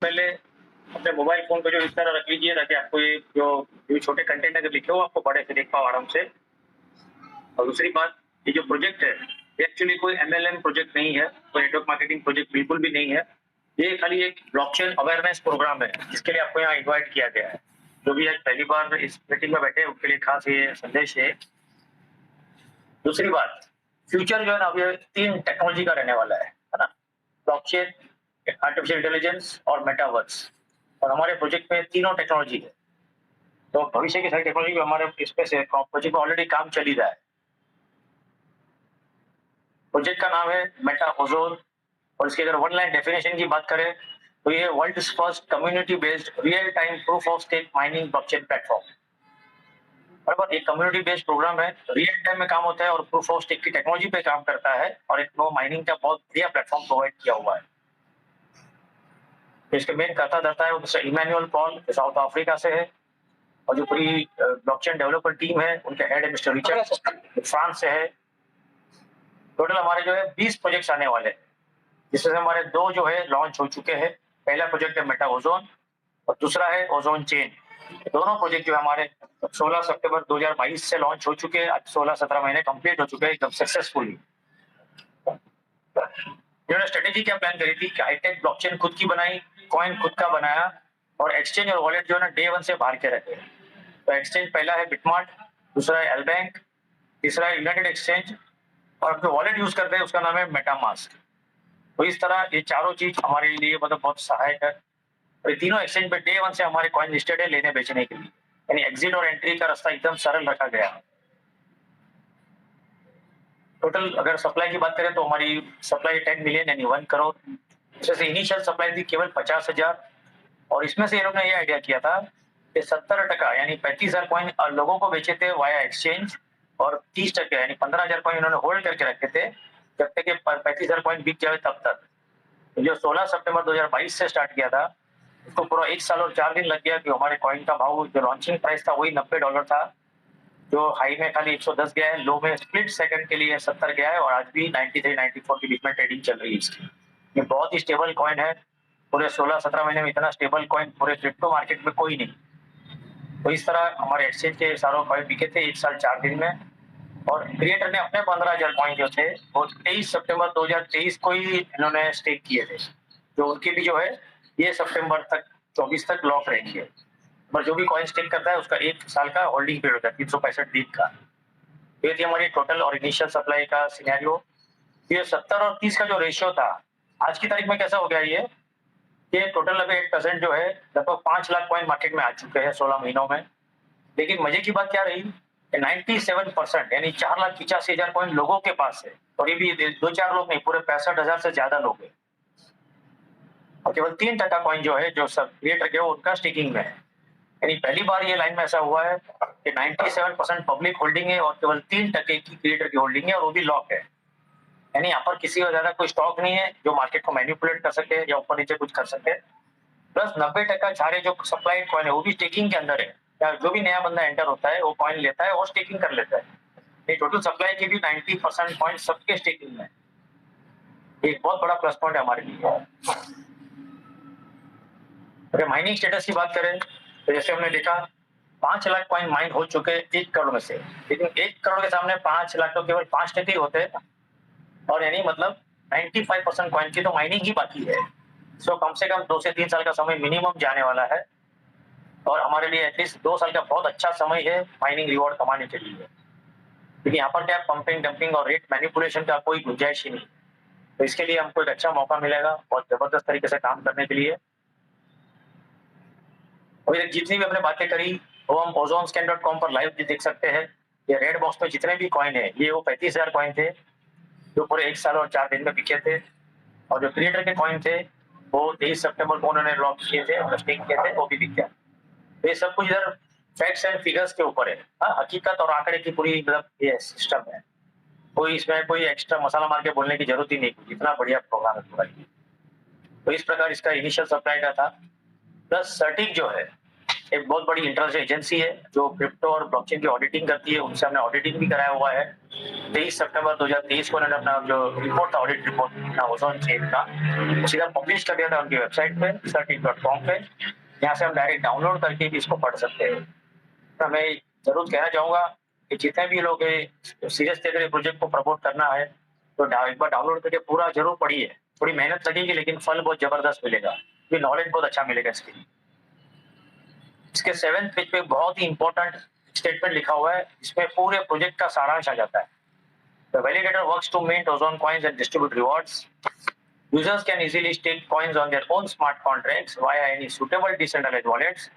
पहले अपने mobile phone को जो इस तरह रख लीजिए ताकि आपको ये जो छोटे कंटेंट अगर लिखे हो आपको बड़े से देख पाओ आराम से। और दूसरी बात, ये जो प्रोजेक्ट है, ये एक्चुअली कोई एमएलएम प्रोजेक्ट नहीं है, कोई नेटवर्क मार्केटिंग प्रोजेक्ट बिल्कुल भी नहीं है। ये खाली एक ब्लॉकचेन अवेयरनेस प्रोग्राम है, जिसके लिए आपको यहाँ इनवाइट किया गया है। जो भी आज पहली बार इस मीटिंग में बैठे हैं, उनके लिए खास ये संदेश है। दूसरी बात, फ्यूचर जो है ना, अब ये 3 टेक्नोलॉजी का रहने वाला है ना? ब्लॉकचेन, आर्टिफिशियल इंटेलिजेंस और मेटावर्स। और हमारे प्रोजेक्ट में तीनों टेक्नोलॉजी है। तो भविष्य की सारी टेक्नोलॉजी पे हमारे इसपे से प्रोजेक्ट में ऑलरेडी काम चल ही रहा है। प्रोजेक्ट का नाम है मेटा ओज़ोन और इसकी अगर वन लाइन डेफिनेशन की बात करें तो ये world's first community based real time proof of stake mining blockchain platform. बराबर, एक कम्युनिटी बेस्ड प्रोग्राम है, रियल टाइम में काम होता है और प्रूफ ऑफ स्टेक की टेक्नोलॉजी पे काम करता है और एक नो माइनिंग का बहुत बढ़िया प्लेटफॉर्म प्रोवाइड किया हुआ है। तो इसके मेन कर्ता धर्ता है वो मिस्टर इमैनुअल पॉल जो साउथ अफ्रीका से है और जो पूरी ब्लॉकचेन डेवलपर टीम है उनके हेड है मिस्टर रिचर्ड फ्रांस से है। टोटल हमारे जो है 20 प्रोजेक्ट्स आने वाले हैं, जिसमें से हमारे 2 जो है लॉन्च हो चुके हैं। पहला प्रोजेक्ट है मेटा ओज़ोन और दूसरा है ओज़ोन चेन। दोनों प्रोजेक्ट जो हमारे 16 सितंबर 2022 से लॉन्च हो चुके हैं। आज 16-17 महीने कंप्लीट हो चुके हैं एकदम सक्सेसफुली। इन्होंने स्ट्रेटेजी क्या प्लान करी थी कि हाईटेक ब्लॉकचेन खुद की बनाई, कॉइन खुद का बनाया और एक्सचेंज और वॉलेट जो है ना डे 1 से बाहर के रखे। तो एक्सचेंज पहला है बिटमार्ट, दूसरा है एलबैंक, तीसरा है यूनाइटेड एक्सचेंज और जो वॉलेट यूज करते हैं उसका नाम है मेटामास्क। तो इस तरह ये चारों चीज हमारे लिए मतलब बहुत सहायक है। और ये तीनों एक्सचेंज पे डे 1 से हमारे कॉइन लिस्टेड है लेने बेचने के लिए, यानी एग्जिट और एंट्री का रास्ता एकदम सरल रखा गया है। टोटल अगर सप्लाई की बात करें तो हमारी सप्लाई 10 मिलियन यानी 1 करोड़। जैसे इनिशियल सप्लाई थी केवल 50,000 और इसमें से इन्होंने ये आइडिया किया था कि 70% यानी 35,000 कॉइन लोगों को बेचे थे वाया एक्सचेंज और 30% यानी 15,000 कॉइन इन्होंने होल्ड करके रखे थे जब तक कि 35,000 कॉइन बिक जाए तब तक। जो 16 सितंबर 2022 से स्टार्ट किया था उसको पूरा 1 साल और 4 दिन लग गया कि हमारे कॉइन का भाव जो लॉन्चिंग प्राइस था वही $90 था, जो हाई में खाली 110 गया है, लो में स्प्लिट सेकंड के लिए 70 गया है और आज भी 93-94 के बीच में ट्रेडिंग चल रही है इसकी। ये बहुत ही स्टेबल कॉइन है, पूरे 16-17 महीने में इतना स्टेबल कॉइन पूरे क्रिप्टो मार्केट में कोई नहीं। तो इस तरह हमारे एक्सचेंज के सारों कॉइन बिके थे 1 साल 4 दिन में और क्रिएटर ने अपने 15,000 कॉइन जो थे वो 23 सितंबर 2023 को ही इन्होंने स्टेक किए थे, जो उनकी भी जो है ये सितंबर तक 24 तक लॉक रहेंगे। पर जो भी कॉइन स्टेक करता है उसका 1 साल का होल्डिंग पीरियड होता है 365 दिन का। ये थी हमारी टोटल और इनिशियल सप्लाई का सिनेरियो। ये 70 और 30 का जो रेशियो था आज की तारीख में कैसा हो गया ये टोटल अभी 8% जो है लगभग 5 लाख कॉइन मार्केट में आ चुके हैं 16 महीनों में। लेकिन मजे की बात क्या रही कि 97% यानी 4,85,000 कॉइन लोगों के पास है और ये भी 2-4 लोग नहीं, पूरे 65,000 से ज्यादा लोग हैं और केवल 3% कॉइन जो है जो सब क्रिएटर के उनका स्टेकिंग में है। यानी पहली बार ये लाइन में ऐसा हुआ है कि 97% पब्लिक होल्डिंग है और केवल 3% की क्रिएटर की होल्डिंग है और वो भी लॉक है। यानी यहाँ पर किसी का ज्यादा कोई स्टॉक नहीं है जो मार्केट को मैनिपुलेट कर सके या ऊपर नीचे कुछ कर सके। प्लस 90% सारे जो सप्लाई कॉइन है वो भी स्टेकिंग के अंदर है, या जो भी नया बंदा एंटर होता है वो कॉइन लेता है और स्टेकिंग कर लेता है। ये टोटल सप्लाई के भी 90% कॉइन सबके स्टेकिंग में, एक बहुत बड़ा प्लस पॉइंट है हमारे लिए। अगर माइनिंग स्टेटस की बात करें तो जैसे हमने देखा 5 लाख कॉइन माइन हो चुके 1 करोड़ में से, लेकिन 1 करोड़ के सामने 5 लाख तो केवल 5% ही होते हैं और यानी मतलब 95% कॉइन की तो माइनिंग ही बाकी है। सो कम से कम 2 से 3 साल का समय मिनिमम जाने वाला है और हमारे लिए एटलीस्ट 2 साल का बहुत अच्छा समय है माइनिंग रिवॉर्ड कमाने के लिए। क्योंकि यहाँ पर क्या पंपिंग डंपिंग और रेट मैनिपुलेशन का कोई गुंजाइश ही नहीं, तो इसके लिए हमको एक अच्छा मौका मिलेगा बहुत जबरदस्त तरीके से काम करने के लिए। अभी तक जितनी भी हमने बातें करी वो हम ozonscan.com पर लाइव भी देख सकते हैं। ये रेड बॉक्स पे जितने भी कॉइन है ये वो 35,000 कॉइन थे जो पूरे 1 साल और 4 दिन में बिके थे और जो क्रिएटर के कॉइन थे वो 23 सितंबर को उन्होंने लॉक किए थे और स्टेक किए थे, वो भी बिक गया। तो ये सब कुछ इधर फैक्ट्स एंड फिगर्स के ऊपर है। हकीकत और आंकड़े की पूरी मतलब ये सिस्टम है, कोई इसमें कोई एक्स्ट्रा मसाला मार के बोलने की जरूरत ही नहीं, इतना बढ़िया प्रोग्राम है पूरा। तो इस प्रकार इसका इनिशियल सप्लाई का था। प्लस सर्टिक जो है एक बहुत बड़ी इंटरनेशनल एजेंसी है जो क्रिप्टो और ब्लॉकचेन की ऑडिटिंग करती है, उनसे हमने ऑडिटिंग भी कराया हुआ है। 23 सितंबर 2023 को उन्होंने अपना जो रिपोर्ट था, ऑडिट रिपोर्ट था ओजोन चेन का, वो सीधा पब्लिश कर दिया था उनकी वेबसाइट पे certic.com पे। यहाँ से हम डायरेक्ट डाउनलोड करके भी इसको पढ़ सकते हैं। तो मैं जरूर कहना चाहूंगा कि जितने भी लोग सीरियस लेकर प्रोजेक्ट को प्रमोट करना है तो एक बार डाउनलोड करके पूरा जरूर पढ़िए। थोड़ी मेहनत लगेगी लेकिन फल बहुत जबरदस्त मिलेगा, नॉलेज बहुत अच्छा मिलेगा इसकी। इसके 7th पेज पे बहुत ही इंपॉर्टेंट स्टेटमेंट लिखा हुआ है, इसमें पूरे प्रोजेक्ट का सारांश आ जाता है। The validator works to mint Ozone coins and distribute rewards. Users can easily stake coins on their own smart contracts via any suitable decentralized wallets,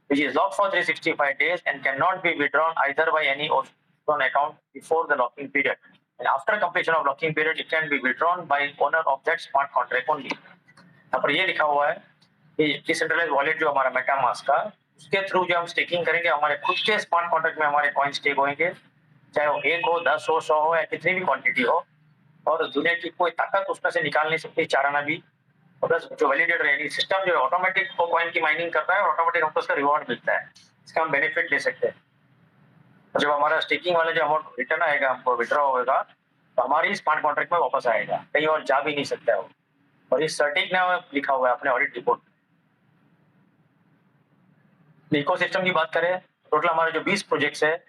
which is locked for 365 days and cannot be withdrawn either by any Ozone account before the locking period. And after completion of locking period, it can be withdrawn by owner of that smart contract only. यहाँ पर ये लिखा हुआ है कि decentralised wallet जो हमारा MetaMask का, उसके थ्रू जो हम स्टेकिंग करेंगे, हमारे खुद के स्मार्ट कॉन्ट्रैक्ट में हमारे कॉइन स्टेक होंगे, चाहे वो 1 हो, 10 हो, 100 हो या कितनी भी क्वांटिटी हो, और दुनिया की कोई ताकत उसमें से निकाल नहीं सकती, चाराना भी। और प्लस जो वैलिडेटर यानी सिस्टम जो ऑटोमेटिक वो कॉइन की माइनिंग करता है और ऑटोमेटिक हमको उसका रिवॉर्ड मिलता है, इसका हम बेनिफिट ले सकते हैं। जब हमारा स्टेकिंग वाला जो अमाउंट रिटर्न आएगा, हमको विड्रॉ होगा, तो हमारी स्मार्ट कॉन्ट्रैक्ट में वापस आएगा, कहीं और जा भी नहीं सकता है वो। और इस सर्टिक ने लिखा हुआ है अपने ऑडिट रिपोर्ट। इकोसिस्टम की बात करें, टोटल हमारे जो 20 प्रोजेक्ट्स है,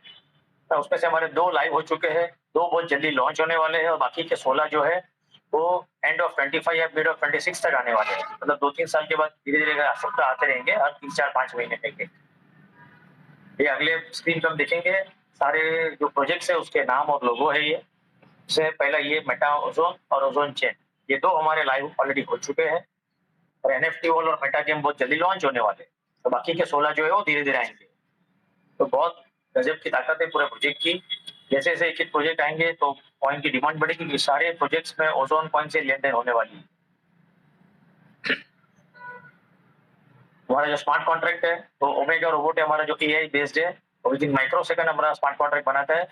उसमें से हमारे 2 लाइव हो चुके हैं, 2 बहुत जल्दी लॉन्च होने वाले हैं, और बाकी के 16 जो है वो एंड ऑफ 25 या मिड ऑफ 26 तक आने वाले हैं। मतलब 2-3 साल के बाद धीरे धीरे सप्ताह आते रहेंगे, हर 3-4-5 महीने के। ये अगले स्क्रीन पर हम देखेंगे सारे जो प्रोजेक्ट्स है उसके नाम और लोगो है। ये से पहला ये मेटा ओजोन और ओजोन चेन, ये 2 हमारे लाइव ऑलरेडी हो चुके हैं, और एनएफटी वॉल और मेटा गेम बहुत जल्दी लॉन्च होने वाले, तो बाकी के 16 जो है वो धीरे धीरे आएंगे। तो बहुत गजब की ताकत है पूरे प्रोजेक्ट की। जैसे जैसे एक एक प्रोजेक्ट आएंगे तो कॉइन की डिमांड बढ़ेगी, क्योंकि सारे प्रोजेक्ट्स में ओजोन कॉइन से लेन देन होने वाली है। हमारा जो स्मार्ट कॉन्ट्रैक्ट है तो ओमेगा रोबोट है हमारा, जो एआई बेस्ड है, और विद इन माइक्रो सेकंड हमारा स्मार्ट कॉन्ट्रैक्ट बनाता है,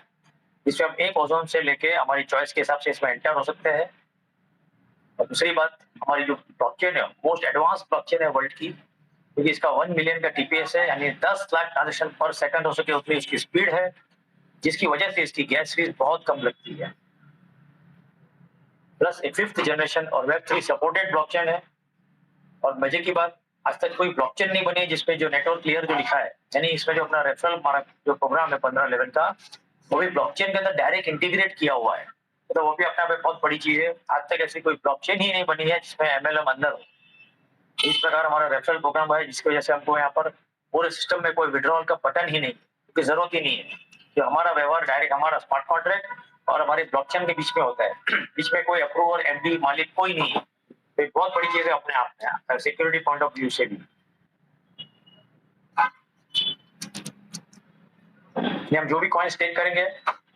जिसमें हम एक ओजोन से लेके हमारी चॉइस के हिसाब से इसमें एंटर हो सकते हैं। और दूसरी बात, हमारी जो ब्लॉकचेन है मोस्ट एडवांस ब्लॉकचेन है वर्ल्ड की, क्योंकि इसका 1 मिलियन का टीपीएस है, यानी 10 लाख ट्रांजेक्शन पर सेकंड हो सके उतनी इसकी स्पीड है, जिसकी वजह से इसकी गैस फीस बहुत कम लगती है। प्लस एक 5th जनरेशन और वेब3 सपोर्टेड ब्लॉकचेन है। और मजे की बात, आज तक कोई ब्लॉकचेन नहीं बनी जिसमें जो नेटवर्क लेयर जो लिखा है, यानी इसमें जो अपना रेफरल हमारा जो प्रोग्राम है 15 लेवल का, वो भी ब्लॉकचेन के अंदर डायरेक्ट इंटीग्रेट किया हुआ है। तो वो भी अपने आप में बहुत बड़ी चीज है। आज तक ऐसी कोई ब्लॉकचेन ही नहीं बनी है जिसमें एमएलएम अंदर हो। इस प्रकार हमारा रेफरल प्रोग्राम है, जिसकी वजह से हमको यहाँ पर पूरे सिस्टम में कोई विड्रॉल का बटन ही नहीं, क्योंकि जरूरत ही नहीं है, कि हमारा व्यवहार डायरेक्ट हमारा स्मार्ट कॉन्ट्रैक्ट और हमारे ब्लॉकचेन के बीच में होता है। बीच में कोई अप्रूवर, एमडी, मालिक कोई नहीं है। तो एक बहुत बड़ी चीज है अपने आप में, सिक्योरिटी पॉइंट ऑफ व्यू से भी। हम जो भी कॉइन स्टेक करेंगे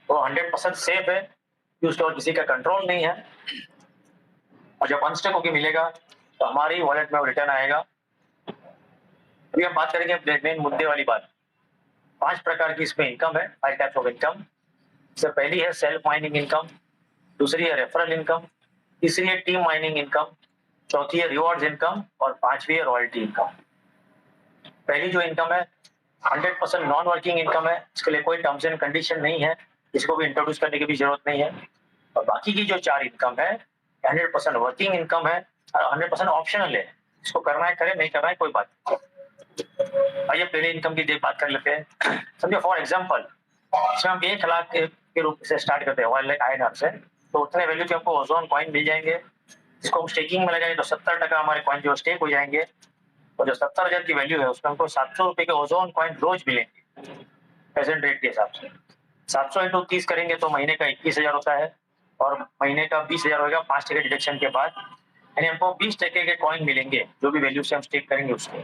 वो 100% सेफ है, कि उसके और किसी का कंट्रोल नहीं है, और जब अनस्टेक होकर मिलेगा तो हमारी वॉलेट में वो रिटर्न आएगा। अभी हम बात करेंगे मेन मुद्दे वाली बात। 5 प्रकार की इसमें इनकम है, 5 टाइप्स ऑफ इनकम। इससे पहली है सेल्फ माइनिंग इनकम, दूसरी है रेफरल इनकम, तीसरी है टीम माइनिंग इनकम, चौथी है रिवॉर्ड्स इनकम, और 5वीं है रॉयल्टी इनकम। पहली जो इनकम है 100% नॉन वर्किंग इनकम है, इसके लिए कोई टर्म्स एंड कंडीशन नहीं है, इसको भी इंट्रोड्यूस करने की भी जरूरत नहीं है। और बाकी की जो 4 इनकम है 100% वर्किंग इनकम है और 100% ऑप्शनल है, इसको करना है करे, नहीं करना है कोई बात नहीं। आइए पहले इनकम की बात कर लेते हैं। समझो फॉर एग्जांपल, इसमें हम 1 लाख के रूप से स्टार्ट करते हैं 1 लाख INR से, तो उतने वैल्यू के हमको ओजोन कॉइन मिल जाएंगे। इसको हम स्टेकिंग में लगाएंगे तो 70% हमारे कॉइन जो स्टेक हो जाएंगे, और जो 70,000 की वैल्यू है उसमें हमको 700 रुपए के ओजोन कॉइन रोज मिलेंगे प्रेजेंट रेट के हिसाब से। 700 इंटू 30 करेंगे तो महीने का 21,000 होता है, और महीने का 20,000 होगा 5% डिडक्शन के बाद, यानी हमको 20% के कॉइन मिलेंगे जो भी वैल्यू से हम स्टेक करेंगे उसके।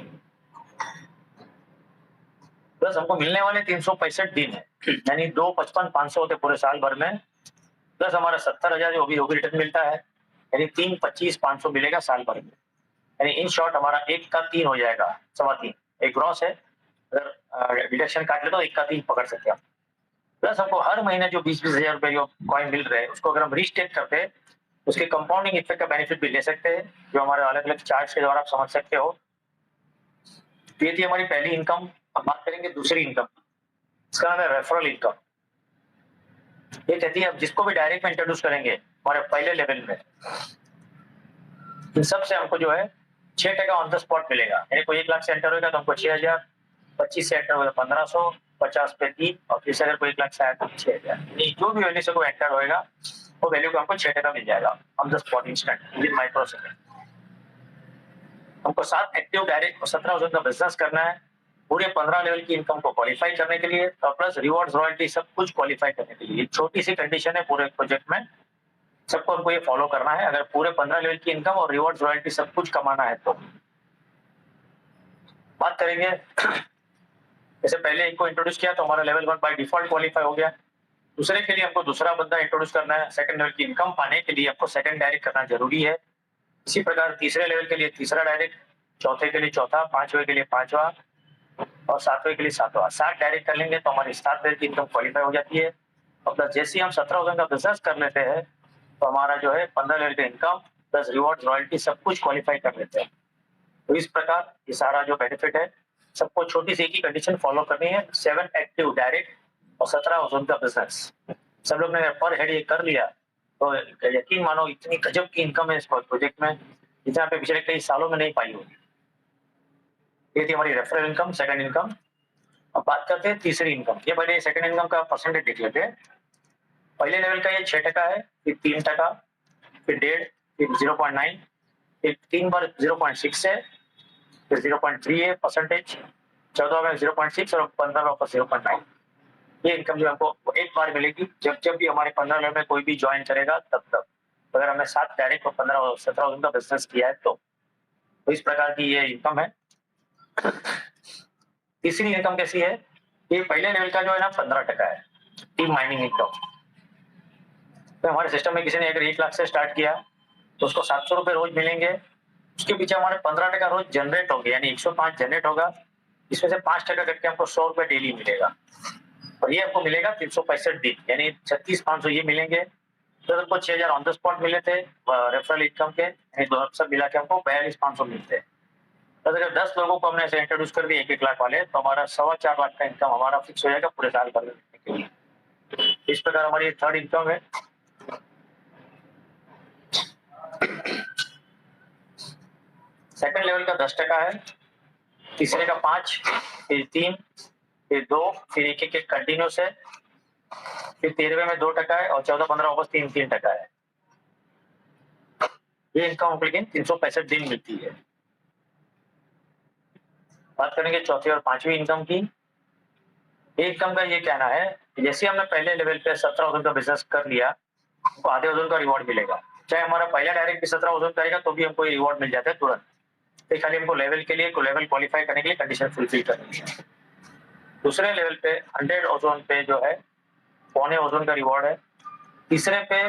प्लस हमको मिलने वाले 365 दिन है, यानी 255,500 होते पूरे साल भर में, प्लस हमारा 70,000 जो भी रिटर्न मिलता है, यानी 325,500 मिलेगा साल भर में। यानी इन शॉर्ट हमारा 1 का 3 हो जाएगा, 3.25 एक ग्रॉस है, अगर डिडक्शन काट ले तो 1 का 3 पकड़ सकते हैं। प्लस हमको हर महीने जो 20-20,000 रुपए जो कॉइन मिल रहे हैं उसको अगर हम रीस्टेक करते हैं, उसके कंपाउंडिंग इफेक्ट का बेनिफिट भी ले सकते हैं, जो हमारे अलग अलग चार्ट्स के द्वारा आप समझ सकते हो। तो ये थी हमारी पहली इनकम, अब बात करेंगे दूसरी इनकम, इसका नाम है रेफरल इनकम। ये कहती है अब जिसको भी डायरेक्ट में इंट्रोड्यूस करेंगे हमारे पहले लेवल में, इन सब से हमको जो है 6% ऑन द स्पॉट मिलेगा। यानी कोई 1 लाख से एंटर होगा तो हमको 6,000, 25 से एंटर होगा 1500, 50 पे 3 और फिर से अगर कोई 1 लाख से आया तो 6,000। जो भी वैल्यू से कोई एंटर होगा वो वैल्यू को हमको 6% मिल जाएगा on the spot instant with micro second. हमको 7 एक्टिव डायरेक्ट 17,000 का बिजनेस करना है पूरे 15 लेवल की इनकम को क्वालिफाई करने के लिए, और प्लस रिवॉर्ड्स रॉयल्टी सब कुछ क्वालिफाई करने के लिए। छोटी सी कंडीशन है पूरे प्रोजेक्ट में, सबको हमको ये फॉलो करना है अगर पूरे 15 लेवल की इनकम और रिवॉर्ड्स रॉयल्टी सब कुछ कमाना है तो। बात करेंगे जैसे पहले एक को इंट्रोड्यूस किया तो हमारा लेवल 1 बाय डिफॉल्ट क्वालिफाई हो गया। दूसरे के लिए हमको दूसरा बंदा इंट्रोड्यूस करना है, सेकंड लेवल की इनकम पाने के लिए हमको सेकंड डायरेक्ट करना जरूरी है। इसी प्रकार तीसरे लेवल के लिए तीसरा डायरेक्ट, चौथे के लिए चौथा, पांचवे के लिए पांचवा और सातवें के लिए सातवां। 7 डायरेक्ट कर लेंगे तो हमारी 7 लेवल की इनकम क्वालिफाई हो जाती है। और प्लस जैसे ही हम 17,000 का बिजनेस कर लेते हैं तो हमारा जो है 15 लेवल का इनकम प्लस रिवॉर्ड रॉयल्टी सब कुछ क्वालिफाई कर लेते हैं। तो इस प्रकार ये सारा जो बेनिफिट है सबको छोटी सी एक ही कंडीशन फॉलो करनी है, 7 एक्टिव डायरेक्ट और 17,000 का बिजनेस। सब लोग ने पर हेड ये कर लिया तो यकीन मानो इतनी गजब की इनकम है इस प्रोजेक्ट में जितना पे पिछले कई सालों में नहीं पाई होगी। ये थी हमारी रेफरल इनकम, सेकंड इनकम। अब बात करते हैं तीसरी इनकम। ये पहले सेकंड इनकम का परसेंटेज देख लेते हैं। पहले लेवल का ये 6% है, फिर 3%, फिर 1.5, फिर 0.9, फिर 3 बार 0.6 है, फिर 0.3 है परसेंटेज, 14 में 0.6 और 15 में 0.9। ये इनकम जो हमको एक बार मिलेगी जब जब भी हमारे 15 लेवल में कोई भी ज्वाइन करेगा तब तक। अगर हमने 7 डायरेक्ट और 15 और 17,000 का बिजनेस किया है तो इस प्रकार की ये इनकम है। तीसरी इनकम कैसी है? ये पहले लेवल का जो है ना 15% है, टीम माइनिंग इनकम। तो हमारे सिस्टम में किसी ने अगर 1 लाख से स्टार्ट किया तो उसको 700 रुपए रोज मिलेंगे। उसके पीछे हमारे 15% रोज जनरेट होंगे, यानी 105 जनरेट होगा। इसमें से 5% करके हमको 100 रुपए डेली मिलेगा और ये हमको मिलेगा 365 दिन, यानी 36,500 ये मिलेंगे। तो हमको 6,000 ऑन द स्पॉट मिले थे रेफरल इनकम के, सब मिला के हमको 42,500 मिलते हैं। तो अगर 10 लोगों को हमने ऐसे इंट्रोड्यूस कर दिया 1-1 लाख वाले तो हमारा 4.25 लाख का इनकम हमारा फिक्स हो जाएगा पूरे साल भर के लिए। इस प्रकार हमारी थर्ड इनकम है। सेकंड लेवल का 10% है, तीसरे का 5, फिर 3, फिर 2, फिर 1-1 कंटिन्यूस है, फिर 13वें में 2% है और 14-15 वापस 3% है। ये इनकम लेकिन 365 दिन मिलती है। बात करेंगे चौथी और पांचवी इनकम की। इनकम का ये कहना है कि जैसे हमने पहले लेवल पे 17,000 का बिजनेस कर लिया तो आधे वजन का रिवॉर्ड मिलेगा। चाहे हमारा पहला डायरेक्ट भी 17,000 करेगा तो भी हमको रिवॉर्ड मिल जाता है तुरंत। तो खाली हमको लेवल के लिए लेवल क्वालिफाई करने के लिए कंडीशन फुलफिल करनी है। दूसरे लेवल पे 100 ओजोन पे जो है 1.25 ओजोन का रिवॉर्ड है, तीसरे पे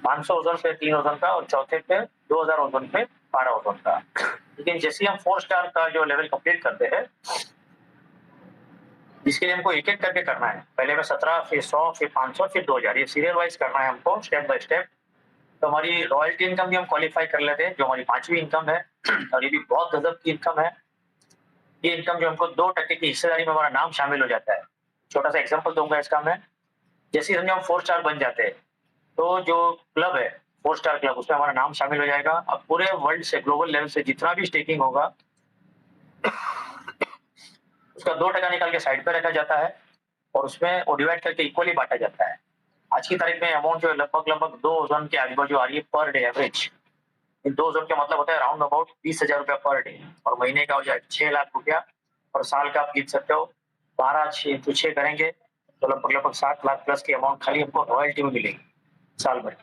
500 ओजोन पे 3 ओजोन का और चौथे पे 2000 ओजोन पे 12 ओजोन का। लेकिन जैसे हम 4 स्टार का जो लेवल कंप्लीट करते हैं जिसके लिए हमको 1-1 करके करना है, पहले में 17, फिर 100, फिर 500, फिर 2000, ये सीरियल वाइज करना है हमको स्टेप बाय स्टेप। तो हमारी रॉयल्टी इनकम भी हम क्वालिफाई कर लेते हैं जो हमारी पांचवी इनकम है और ये भी बहुत गजब की इनकम है। ये इनकम जो हमको 2% की हिस्सेदारी में हमारा नाम शामिल हो जाता है। छोटा सा एग्जांपल दूंगा इसका मैं। जैसे समझो हम 4 स्टार बन जाते हैं तो जो क्लब है 4 स्टार क्लब उसमें हमारा नाम शामिल हो जाएगा। अब पूरे वर्ल्ड से ग्लोबल लेवल से जितना भी स्टेकिंग होगा उसका 2% निकाल के साइड पे रखा जाता है और उसमें वो डिवाइड करके इक्वली बांटा जाता है। आज की तारीख में अमाउंट जो लगभग 2 ओजोन के आजू बाजू आ रही है पर डे एवरेज। इन 2 ओजोन का मतलब होता है राउंड अबाउट 20,000 रुपया पर डे और महीने का हो जाए 6 लाख रुपया और साल का आप जीत सकते हो 12/6 करेंगे तो लगभग 7 लाख प्लस की अमाउंट खाली हमको रॉयल्टी में मिलेगी साल भर।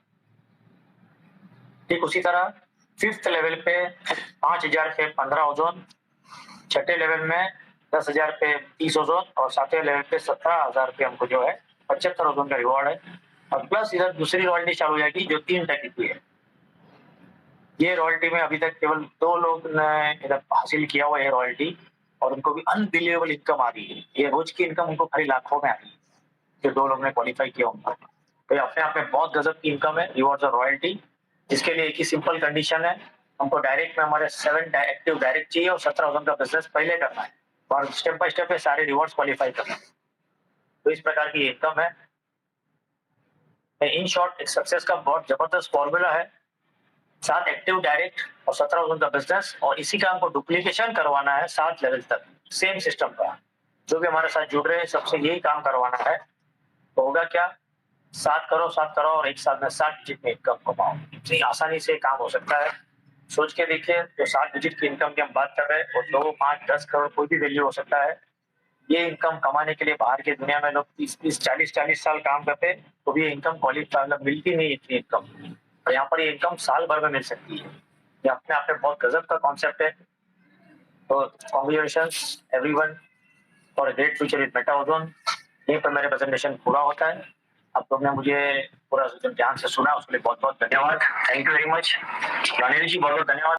ठीक उसी तरह 5th लेवल पे 5,000 पे 15 ओजोन, छठे लेवल में 10,000 पे 30 ओजोन और 7वें लेवल पे 17,000 पे हमको जो है 75 ओजोन का रिवॉर्ड है। और प्लस इधर दूसरी रॉयल्टी चालू हो जाएगी जो 3% की है। ये रॉयल्टी में अभी तक केवल 2 लोग ने इधर हासिल किया हुआ है रॉयल्टी और उनको भी अनबिलीवेबल इनकम आ रही है। ये रोज की इनकम उनको खाली लाखों में आ रही है जो 2 लोग ने क्वालिफाई किया उनको। तो ये अपने आप में बहुत गजब की इनकम है रिवॉर्ड्स और रॉयल्टी, जिसके लिए एक ही सिंपल कंडीशन है, हमको डायरेक्ट में हमारे 7 एक्टिव डायरेक्ट चाहिए और 17,000 का बिजनेस पहले करना है। और स्टेप बाय स्टेप ये सारे रिवॉर्ड्स क्वालिफाई करना। तो इस प्रकार की इनकम है। इन शॉर्ट एक सक्सेस का बहुत जबरदस्त फॉर्मूला है। 7 एक्टिव डायरेक्ट और 17 उनका बिजनेस, और इसी काम को डुप्लीकेशन करवाना है 7 लेवल तक सेम सिस्टम का। जो भी हमारे साथ जुड़ रहे हैं सबसे यही काम करवाना है। तो होगा क्या, 7 करो और एक साल में 7 डिजिट में इनकम कमाओ। इतनी आसानी से काम हो सकता है। सोच के देखिए, जो 7 डिजिट की इनकम की हम बात कर रहे हैं, वो 2, 5, 10 करोड़ कोई भी वैल्यू हो सकता है। ये इनकम कमाने के लिए बाहर की दुनिया में लोग 30-30, 40-40 साल काम करते हैं, तो भी ये इनकम क्वालिफाई मतलब मिलती नहीं इतनी इनकम। और यहाँ पर ये इनकम साल भर में मिल सकती है। ये अपने आप में बहुत गजब का कॉन्सेप्ट है। तो congratulations everyone for a great future with Meta ozone. यहीं पर मेरे प्रेजेंटेशन पूरा होता है। आप लोग ने मुझे पूरा ध्यान से सुना, उसके लिए बहुत बहुत धन्यवाद। Thank you very much. Ranil ji बहुत बहुत धन्यवाद।